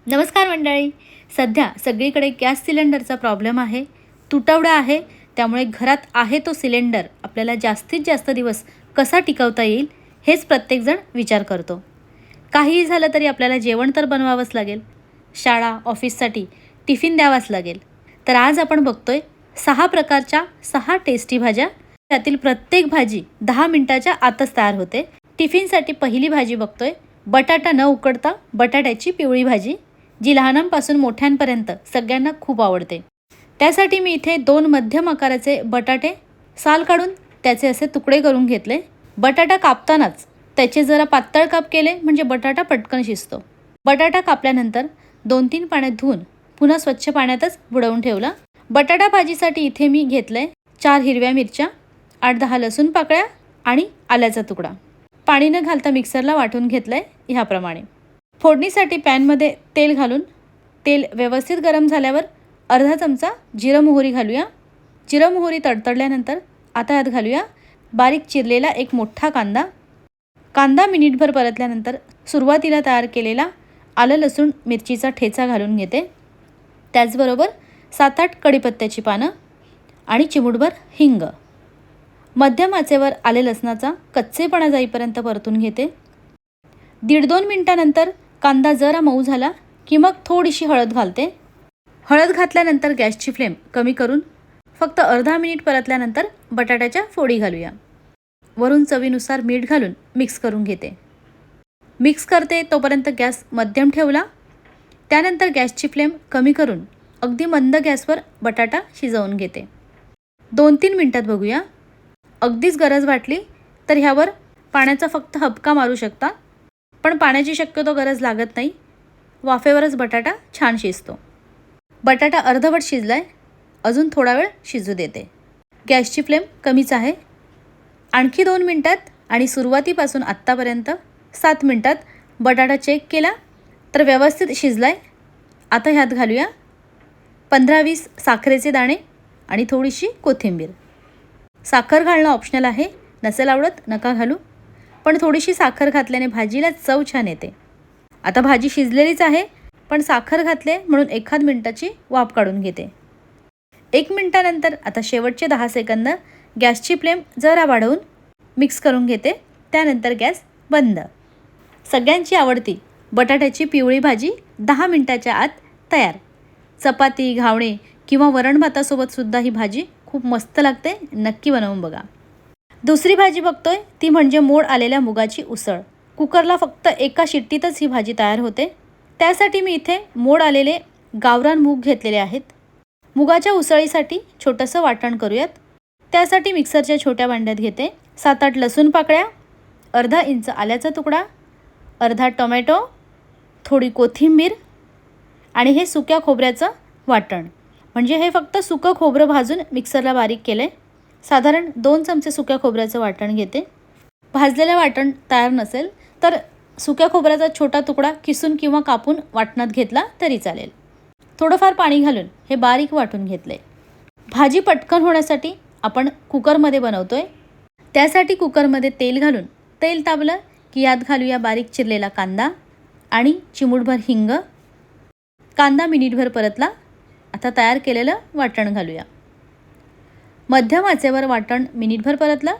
नमस्कार मंडळी. सध्या सगळीकडे गॅस सिलेंडरचा प्रॉब्लेम आहे, तुटवडा आहे. त्यामुळे घरात आहे तो सिलेंडर आपल्याला जास्तीत जास्त दिवस कसा टिकवता येईल हेच प्रत्येकजण विचार करतो. काहीही झालं तरी आपल्याला जेवण तर बनवावंच लागेल, शाळा ऑफिससाठी टिफिन द्यावाच लागेल. तर आज आपण बघतोय 6 प्रकारच्या 6 टेस्टी भाज्या. त्यातील प्रत्येक भाजी 10 मिनिटाच्या आतच तयार होते. टिफिनसाठी पहिली भाजी बघतोय, बटाटा न उकडता बटाट्याची पिवळी भाजी, जी लहानांपासून मोठ्यांपर्यंत सगळ्यांना खूप आवडते. त्यासाठी मी इथे 2 मध्यम आकाराचे बटाटे साल काढून त्याचे असे तुकडे करून घेतले. बटाटा कापतानाच त्याचे जरा पातळ काप केले म्हणजे बटाटा पटकन शिजतो. बटाटा कापल्यानंतर 2-3 पाण्यात धुवून पुन्हा स्वच्छ पाण्यातच बुडवून ठेवला. बटाटा भाजीसाठी इथे मी घेतलंय 4 हिरव्या मिरच्या, 8-10 लसूण पाकळ्या आणि आल्याचा तुकडा. पाणी न घालता मिक्सरला वाटून घेतलंय ह्याप्रमाणे. फोडणीसाठी पॅनमध्ये तेल घालून तेल व्यवस्थित गरम झाल्यावर अर्धा चमचा जिरं मोहरी घालूया. जिरं मोहरी तडतडल्यानंतर आता यात घालूया बारीक चिरलेला एक मोठा कांदा. कांदा मिनिटभर परतल्यानंतर सुरुवातीला तयार केलेला आलं लसूण मिरचीचा ठेचा घालून घेते. त्याचबरोबर 7-8 कढीपत्त्याची पानं आणि चिमूटभर हिंग. मध्यम आचेवर आले लसणाचा कच्चेपणा जाईपर्यंत परतून घेते. 1.5-2 मिनिटानंतर कांदा जरा मऊ झाला की मग थोडीशी हळद घालते. हळद घातल्यानंतर गॅसची फ्लेम कमी करून फक्त अर्धा मिनिट परतल्यानंतर बटाट्याच्या फोडी घालूया. वरून चवीनुसार मीठ घालून मिक्स करून घेते. मिक्स करते तोपर्यंत गॅस मध्यम ठेवला. त्यानंतर गॅसची फ्लेम कमी करून अगदी मंद गॅसवर बटाटा शिजवून घेते. 2-3 मिनिटात बघूया. अगदीच गरज वाटली तर ह्यावर पाण्याचा फक्त हबका मारू शकता, पण पाण्याची शक्यतो गरज लागत नाही. वाफेवरच बटाटा छान शिजतो. बटाटा अर्धवट शिजलाय, अजून थोडा वेळ शिजू देते. गॅसची फ्लेम कमीच आहे. आणखी 2 मिनिटात आणि सुरुवातीपासून आत्तापर्यंत 7 मिनिटात बटाटा चेक केला तर व्यवस्थित शिजलाय. आता ह्यात घालूया 15-20 साखरेचे दाणे आणि थोडीशी कोथिंबीर. साखर घालणं ऑप्शनल आहे, नसेल आवडत नका घालू, पण थोडीशी साखर घातल्याने भाजीला चव छान येते. आता भाजी शिजलेलीच आहे, पण साखर घातले म्हणून 1 मिनिटाची वाफ काढून घेते. 1 मिनिटानंतर आता शेवटचे 10 सेकंद गॅसची फ्लेम जरा वाढवून मिक्स करून घेते. त्यानंतर गॅस बंद. सगळ्यांची आवडती बटाट्याची पिवळी भाजी 10 मिनिटाच्या आत तयार. चपाती, घावणे किंवा वरण भातासोबतसुद्धा ही भाजी खूप मस्त लागते. नक्की बनवून बघा. दुसरी भाजी बघतोय ती म्हणजे मोड आलेल्या मुगाची उसळ. कुकरला फक्त एका शिट्टीतच ही भाजी तयार होते. त्यासाठी मी इथे मोड आलेले गावरान मूग घेतलेले आहेत. मुगाच्या उसळीसाठी छोटंसं वाटण करूयात. त्यासाठी मिक्सरच्या छोट्या भांड्यात घेते 7-8 लसूण पाकळ्या, अर्धा इंच आल्याचा तुकडा, अर्धा टोमॅटो, थोडी कोथिंबीर आणि हे सुक्या खोबऱ्याचं वाटण. म्हणजे हे फक्त सुकं खोबरं भाजून मिक्सरला बारीक केले. साधारण 2 चमचे सुक्या खोबऱ्याचं वाटण घेते. भाजलेलं वाटण तयार नसेल तर सुक्या खोबऱ्याचा छोटा तुकडा किसून किंवा कापून वाटणात घेतला तरी चालेल. थोडंफार पाणी घालून हे बारीक वाटून घेतले. भाजी पटकन होण्यासाठी आपण कुकरमध्ये बनवतोय. त्यासाठी कुकरमध्ये तेल घालून तेल तापलं की यात घालूया बारीक चिरलेला कांदा आणि चिमूटभर हिंग. कांदा मिनिटभर परतला. आता तयार केलेलं वाटण घालूया. मध्यम आचेवर वाटण मिनिटभर परतलं.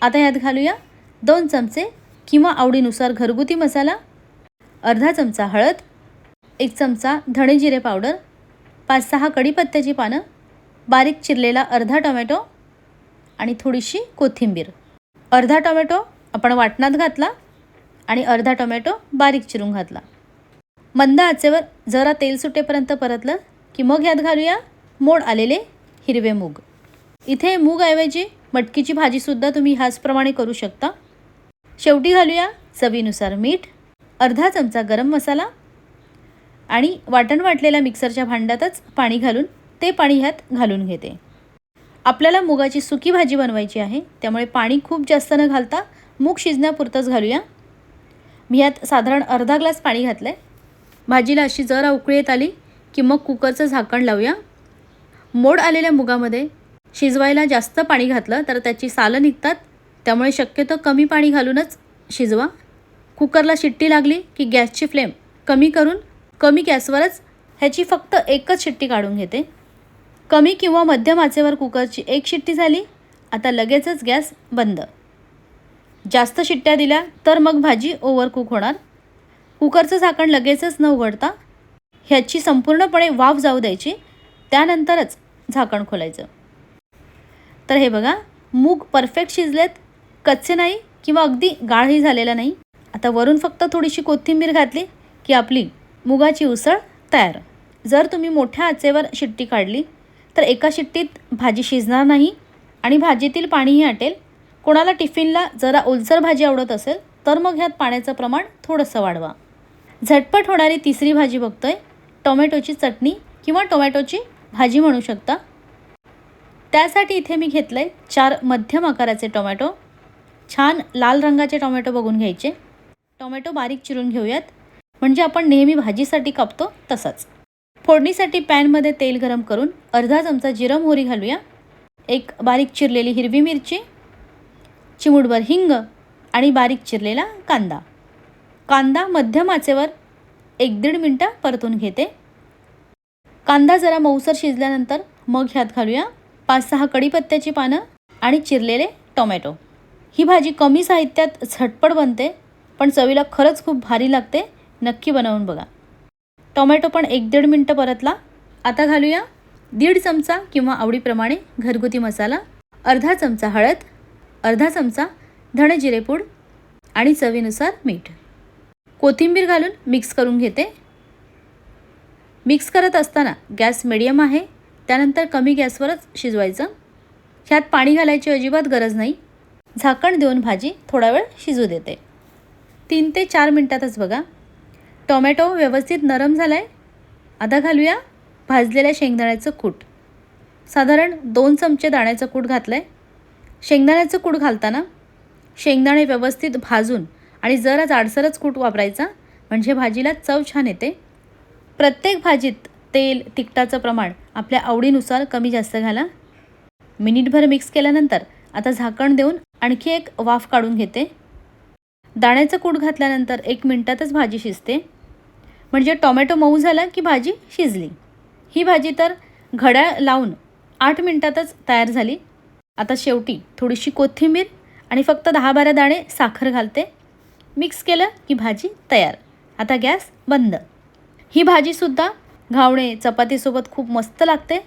आता यात घालूया 2 चमचे किंवा आवडीनुसार घरगुती मसाला, अर्धा चमचा हळद, 1 चमचा धणे जिरे पावडर, 5-6 कढीपत्त्याची पानं, बारीक चिरलेला अर्धा टोमॅटो आणि थोडीशी कोथिंबीर. अर्धा टोमॅटो आपण वाटणात घातला आणि अर्धा टोमॅटो बारीक चिरून घातला. मंद आचेवर जरा तेल सुटेपर्यंत परतलं की मग यात घालूया मोड आलेले हिरवे मूग. इथे मूगऐवजी मटकीची भाजीसुद्धा तुम्ही ह्याचप्रमाणे करू शकता. शेवटी घालूया चवीनुसार मीठ, अर्धा चमचा गरम मसाला आणि वाटण वाटलेल्या मिक्सरच्या भांड्यातच पाणी घालून ते पाणी ह्यात घालून घेते. आपल्याला मुगाची सुकी भाजी बनवायची आहे, त्यामुळे पाणी खूप जास्त न घालता मूग शिजण्यापुरतंच घालूया. मी यात साधारण अर्धा ग्लास पाणी घातलं आहे. भाजीला अशी जरा उकळी येत आली की मग कुकरचं झाकण लावूया. मोड आलेल्या मुगामध्ये शिजवायला जास्त पाणी घातलं तर त्याची सालं निघतात, त्यामुळे शक्यतो कमी पाणी घालूनच शिजवा. कुकरला शिट्टी लागली की गॅसची फ्लेम कमी करून कमी गॅसवरच ह्याची फक्त एकच शिट्टी काढून घेते. कमी किंवा मध्यम आचेवर कुकरची एक शिट्टी झाली. आता लगेचच गॅस बंद. जास्त शिट्ट्या दिल्या तर मग भाजी ओव्हरकुक होणार. कुकरचं झाकण लगेचच न उघडता ह्याची संपूर्णपणे वाफ जाऊ द्यायची, त्यानंतरच झाकण खोलायचं. तर हे बघा, मूग परफेक्ट शिजलेत, कच्चे नाही किंवा अगदी गाळही झालेला नाही. आता वरून फक्त थोडीशी कोथिंबीर घातली की आपली मुगाची उसळ तयार. जर तुम्ही मोठ्या आचेवर शिट्टी काढली तर एका शिट्टीत भाजी शिजणार नाही आणि भाजीतील पाणीही आटेल. कोणाला टिफिनला जरा ओलसर भाजी आवडत असेल तर मग ह्यात पाण्याचं प्रमाण थोडंसं वाढवा. झटपट होणारी तिसरी भाजी बघतोय, टोमॅटोची चटणी किंवा टोमॅटोची भाजी म्हणू शकता. त्यासाठी इथे मी घेतलं आहे 4 मध्यम आकाराचे टोमॅटो. छान लाल रंगाचे टोमॅटो बघून घ्यायचे. टोमॅटो बारीक चिरून घेऊयात, म्हणजे आपण नेहमी भाजीसाठी कापतो तसंच. फोडणीसाठी पॅनमध्ये तेल गरम करून अर्धा चमचा जिरं मोहरी घालूया. एक बारीक चिरलेली हिरवी मिरची, चिमूटभर हिंग आणि बारीक चिरलेला कांदा. कांदा मध्यम आचेवर 1-1.5 मिनटं परतून घेते. कांदा जरा मऊसर शिजल्यानंतर मग ह्यात घालूया 5-6 कढीपत्त्याची पानं आणि चिरलेले टोमॅटो. ही भाजी कमी साहित्यात झटपट बनते, पण चवीला खरंच खूप भारी लागते. नक्की बनवून बघा. टोमॅटो पण 1-1.5 मिनटं परतला. आता घालूया 1.5 चमचा किंवा आवडीप्रमाणे घरगुती मसाला, अर्धा चमचा हळद, अर्धा चमचा धणे जिरेपूड आणि चवीनुसार मीठ. कोथिंबीर घालून मिक्स करून घेते. मिक्स करत असताना गॅस मिडियम आहे, त्यानंतर कमी गॅसवरच शिजवायचं. ह्यात पाणी घालायची अजिबात गरज नाही. झाकण देऊन भाजी थोडा वेळ शिजू देते. 3 ते 4 मिनटातच बघा टोमॅटो व्यवस्थित नरम झाला आहे. आता घालूया भाजलेल्या शेंगदाण्याचं कूट. साधारण 2 चमचे दाण्याचं कूट घातलं आहे. शेंगदाण्याचं कूट घालताना शेंगदाणे व्यवस्थित भाजून आणि जरा जाडसरच कूट वापरायचा, म्हणजे भाजीला चव छान येते. प्रत्येक भाजीत तेल तिखटाचं प्रमाण आपल्या आवडीनुसार कमी जास्त घाला. मिनिटभर मिक्स केल्यानंतर आता झाकण देऊन आणखी एक वाफ काढून घेते. दाण्याचं कूट घातल्यानंतर 1 मिनटातच भाजी शिजते, म्हणजे टोमॅटो मऊ झाला की भाजी शिजली. ही भाजी तर घड्याळ लावून 8 मिनटातच तयार झाली. आता शेवटी थोडीशी कोथिंबीर आणि फक्त 10-12 दाणे साखर घालते. मिक्स केलं की भाजी तयार. आता गॅस बंद. ही भाजीसुद्धा घावणे चपातीसोबत खूप मस्त लागते.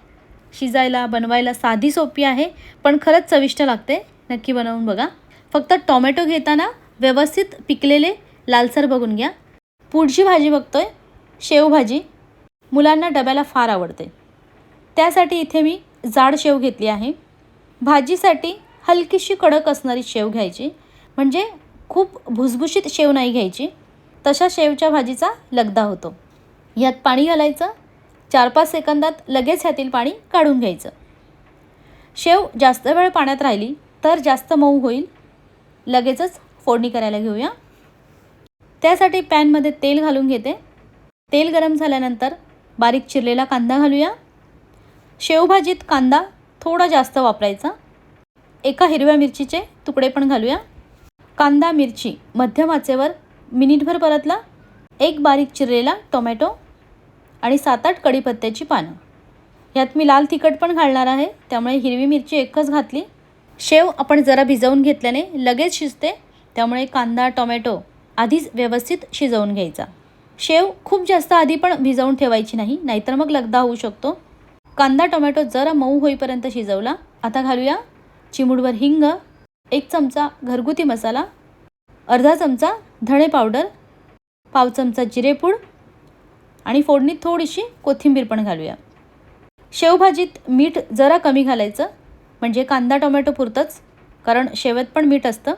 शिजायला बनवायला साधी सोपी आहे, पण खरंच चविष्ट लागते. नक्की बनवून बघा. फक्त टोमॅटो घेताना व्यवस्थित पिकलेले लालसर बघून घ्या. पुढची भाजी बघतोय, शेवभाजी. मुलांना डब्याला फार आवडते, त्यासाठी इथे मी जाड शेव घेतली आहे. भाजीसाठी हलकीशी कडक असणारी शेव घ्यायची, म्हणजे खूप भुसभुशीत शेव नाही घ्यायची. तशा शेवच्या भाजीचा लगदा होतो. यात पाणी घालायचं. 4-5 सेकंदात लगेच ह्यातील पाणी काढून घ्यायचं. शेव जास्त वेळ पाण्यात राहिली तर जास्त मऊ होईल. लगेचच फोडणी करायला घेऊया. त्यासाठी पॅनमध्ये तेल घालून घेते. तेल गरम झाल्यानंतर बारीक चिरलेला कांदा घालूया. शेवभाजीत कांदा थोडा जास्त वापरायचा. एका हिरव्या मिरचीचे तुकडे पण घालूया. कांदा मिरची मध्यम आचेवर मिनिटभर परतला. एक बारीक चिरलेला टोमॅटो आणि 7-8 कढीपत्त्याची पानं. यात मी लाल तिखट पण घालणार आहे, त्यामुळे हिरवी मिरची एकच घातली. शेव आपण जरा भिजवून घेतल्याने लगेच शिजते, त्यामुळे कांदा टोमॅटो आधीच व्यवस्थित शिजवून घ्यायचा. शेव खूप जास्त आधी पण भिजवून ठेवायची नाही, नाहीतर मग लगदा होऊ शकतो. कांदा टोमॅटो जरा मऊ होईपर्यंत शिजवला. आता घालूया चिमूटभर हिंग, 1 चमचा घरगुती मसाला, अर्धा चमचा धणे पावडर, पाव चमचा जिरेपूड आणि फोडणीत थोडीशी कोथिंबीर पण घालूया. शेवभाजीत मीठ जरा कमी घालायचं, म्हणजे कांदा टोमॅटो पुरतंच, कारण शेवेत पण मीठ असतं.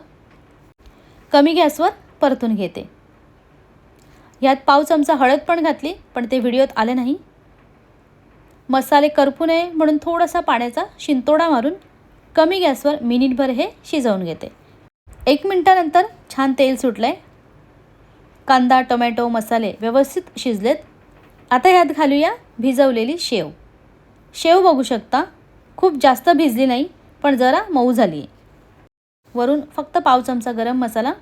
कमी गॅसवर परतून घेते. यात पाव चमचा हळद पण घातली, पण ते व्हिडिओत आले नाही. मसाले करपू नये म्हणून थोडासा पाण्याचा शिंतोडा मारून कमी गॅसवर मिनिटभर हे शिजवून घेते. 1 मिनटानंतर छान तेल सुटलं आहे. कांदा टोमॅटो मसाले व्यवस्थित शिजलेत. आता ह्यात घालूया भिजवलेली शेव. शेव बघू शकता खूप जास्त भिजली नाही, पण जरा मऊ झाली आहे. वरून फक्त पाव चमचा गरम मसाला.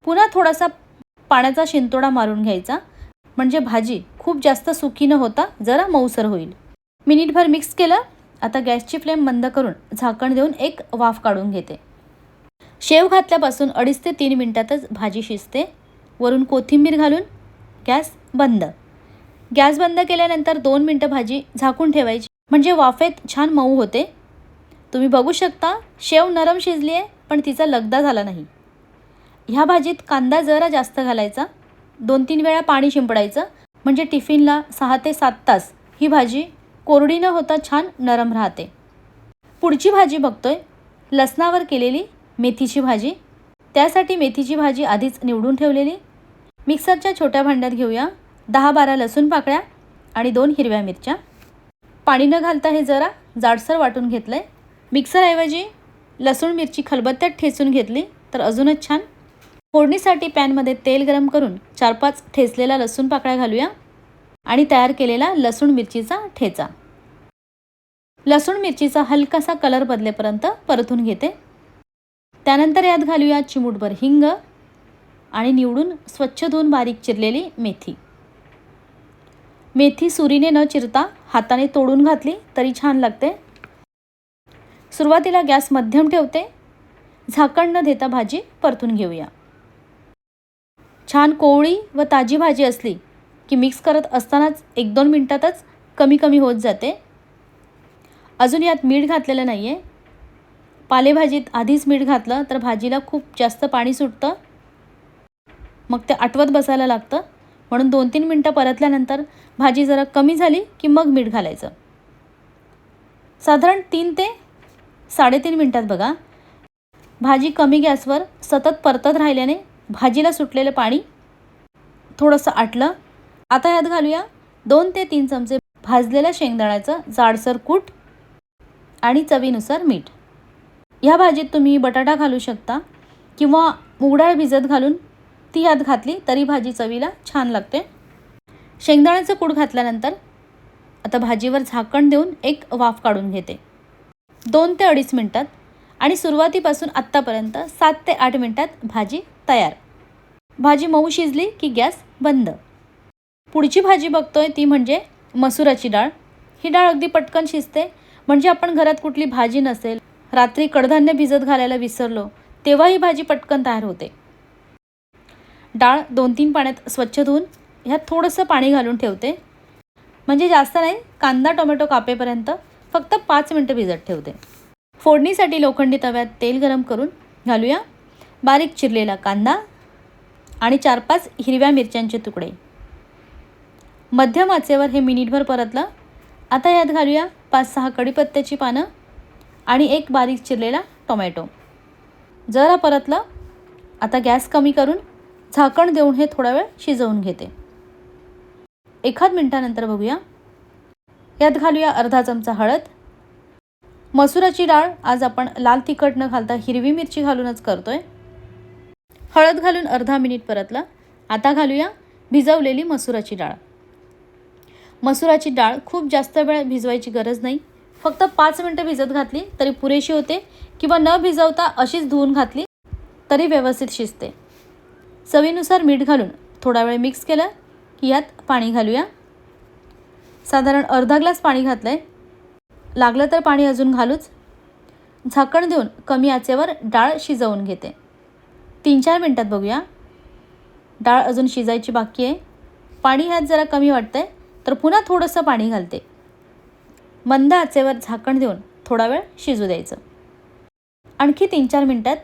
पुन्हा थोडासा पाण्याचा शिंतोडा मारून घ्यायचा, म्हणजे भाजी खूप जास्त सुकी न होता जरा मऊसर होईल. मिनिटभर मिक्स केलं. आता गॅसची फ्लेम मंद करून झाकण देऊन एक वाफ काढून घेते. शेव घातल्यापासून 2.5 ते 3 मिनिटातच भाजी शिजते. वरून कोथिंबीर घालून गॅस बंद. गॅस बंद केल्यानंतर 2 मिनटं भाजी झाकून ठेवायची, म्हणजे वाफेत छान मऊ होते. तुम्ही बघू शकता शेव नरम शिजली आहे, पण तिचा लगदा झाला नाही. ह्या भाजीत कांदा जरा जास्त घालायचा. 2-3 वेळा पाणी शिंपडायचं, म्हणजे टिफिनला 6 ते 7 तास ही भाजी कोरडी न होता छान नरम राहते. पुढची भाजी बघतोय, लसणावर केलेली मेथीची भाजी. त्यासाठी मेथीची भाजी आधीच निवडून ठेवलेली. मिक्सरच्या छोट्या भांड्यात घेऊया. 10-12 लसूण पाकळ्या आणि 2 हिरव्या मिरच्या. पाणी न घालता हे जरा जाडसर वाटून घेतलं आहे. मिक्सरऐवजी लसूण मिरची खलबत्त्यात ठेचून घेतली तर अजूनच छान. फोडणीसाठी पॅनमध्ये तेल गरम करून 4-5 ठेचलेला लसूण पाकळ्या घालूया आणि तयार केलेला लसूण मिरचीचा ठेचा. लसूण मिरचीचा हलकासा कलर बदलेपर्यंत परतून घेते. त्यानंतर यात घालूया चिमूटभर हिंग आणि निवडून स्वच्छ धुवून बारीक चिरलेली मेथी. मेथी सुरीने न चिरता हाताने तोडून घातली तरी छान लागते. सुरुवातीला गॅस मध्यम ठेवते. झाकण न देता भाजी परतून घेऊया. छान कोवळी व ताजी भाजी असली की मिक्स करत असतानाच 1-2 मिनिटातच कमी कमी होत जाते. अजून यात मीठ घातलेलं नाही आहे. पालेभाजीत आधीच मीठ घातलं तर भाजीला खूप जास्त पाणी सुटतं, मग ते आटवत बसायला लागतं. म्हणून 2-3 मिनटं परतल्यानंतर भाजी जरा कमी झाली की मग मीठ घालायचं. साधारण 3 ते 3.5 मिनटात बघा भाजी कमी गॅसवर सतत परतत राहिल्याने भाजीला सुटलेलं पाणी थोडंसं आटलं. आता यात घालूया 2 ते 3 चमचे भाजलेल्या शेंगदाण्याचं जाडसर कूट आणि चवीनुसार मीठ. ह्या भाजीत तुम्ही बटाटा घालू शकता किंवा मूग डाळ भिजत घालून ती यात घातली तरी भाजी चवीला छान लागते. शेंगदाण्याचं कूट घातल्यानंतर आता भाजीवर झाकण देऊन एक वाफ काढून घेते. 2 ते 2.5 मिनटात आणि सुरुवातीपासून आत्तापर्यंत 7 ते 8 मिनटात भाजी तयार. भाजी मऊ शिजली की गॅस बंद. पुढची भाजी बघतोय ती म्हणजे मसुराची डाळ. ही डाळ अगदी पटकन शिजते, म्हणजे आपण घरात कुठली भाजी नसेल, रात्री कडधान्य भिजत घालायला विसरलो तेव्हा ही भाजी पटकन तयार होते. डाळ 2-3 पाण्यात स्वच्छ धुवून ह्यात थोडंसं पाणी घालून ठेवते, म्हणजे जास्त नाही, कांदा टोमॅटो कापेपर्यंत फक्त 5 मिनटं भिजत ठेवते. फोडणीसाठी लोखंडी तव्यात तेल गरम करून घालूया बारीक चिरलेला कांदा आणि 4-5 हिरव्या मिरच्यांचे तुकडे. मध्यम आचेवर हे मिनिटभर परतलं. आता यात घालूया 5-6 कढीपत्त्याची पानं आणि एक बारीक चिरलेला टोमॅटो. जरा परतलं. आता गॅस कमी करून झाकण देऊन हे थोडा वेळ शिजवून घेते. 1 मिनिटानंतर बघूया. यात घालूया अर्धा चमचा हळद. मसुराची डाळ आज आपण लाल तिखट न घालता हिरवी मिरची घालूनच करतोय. हळद घालून अर्धा मिनिट परतलं. आता घालूया भिजवलेली मसुराची डाळ. मसुराची डाळ खूप जास्त वेळ भिजवायची गरज नाही, फक्त 5 मिनटं भिजत घातली तरी पुरेशी होते, किंवा न भिजवता अशीच धुवून घातली तरी व्यवस्थित शिजते. चवीनुसार मीठ घालून थोडा वेळ मिक्स केलं की यात पाणी घालूया. साधारण अर्धा ग्लास पाणी घातलं आहे. लागलं तर पाणी अजून घालूच. झाकण देऊन कमी आचेवर डाळ शिजवून घेते. 3-4 मिनटात बघूया. डाळ अजून शिजायची बाकी आहे. पाणी ह्यात जरा कमी वाटतंय तर पुन्हा थोडंसं पाणी घालते. मंद आचेवर झाकण देऊन थोडा वेळ शिजू द्यायचं. आणखी 3-4 मिनटात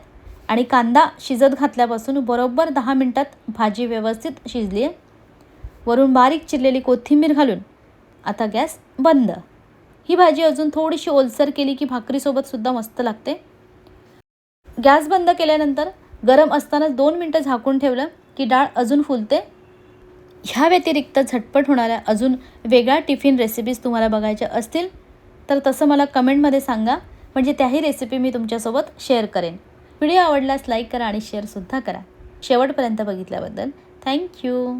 आणि कांदा शिजत घातल्यापासून बरोबर 10 मिनटात भाजी व्यवस्थित शिजली आहे. वरून बारीक चिरलेली कोथिंबीर घालून आता गॅस बंद. ही भाजी अजून थोडीशी ओलसर केली की भाकरीसोबत सुद्धा मस्त लागते. गॅस बंद केल्यानंतर गरम असतानाच 2 मिनटं झाकून ठेवलं की डाळ अजून फुलते. ह्या व्यतिरिक्त झटपट होणाऱ्या अजून वेगळ्या टिफिन रेसिपीज तुम्हाला बघायच्या असतील तर तसं मला कमेंटमध्ये सांगा, म्हणजे त्याही रेसिपी मी तुमच्यासोबत शेअर करेन. व्हिडिओ आवडल्यास लाईक करा आणि शेअरसुद्धा करा. शेवटपर्यंत बघितल्याबद्दल थँक्यू.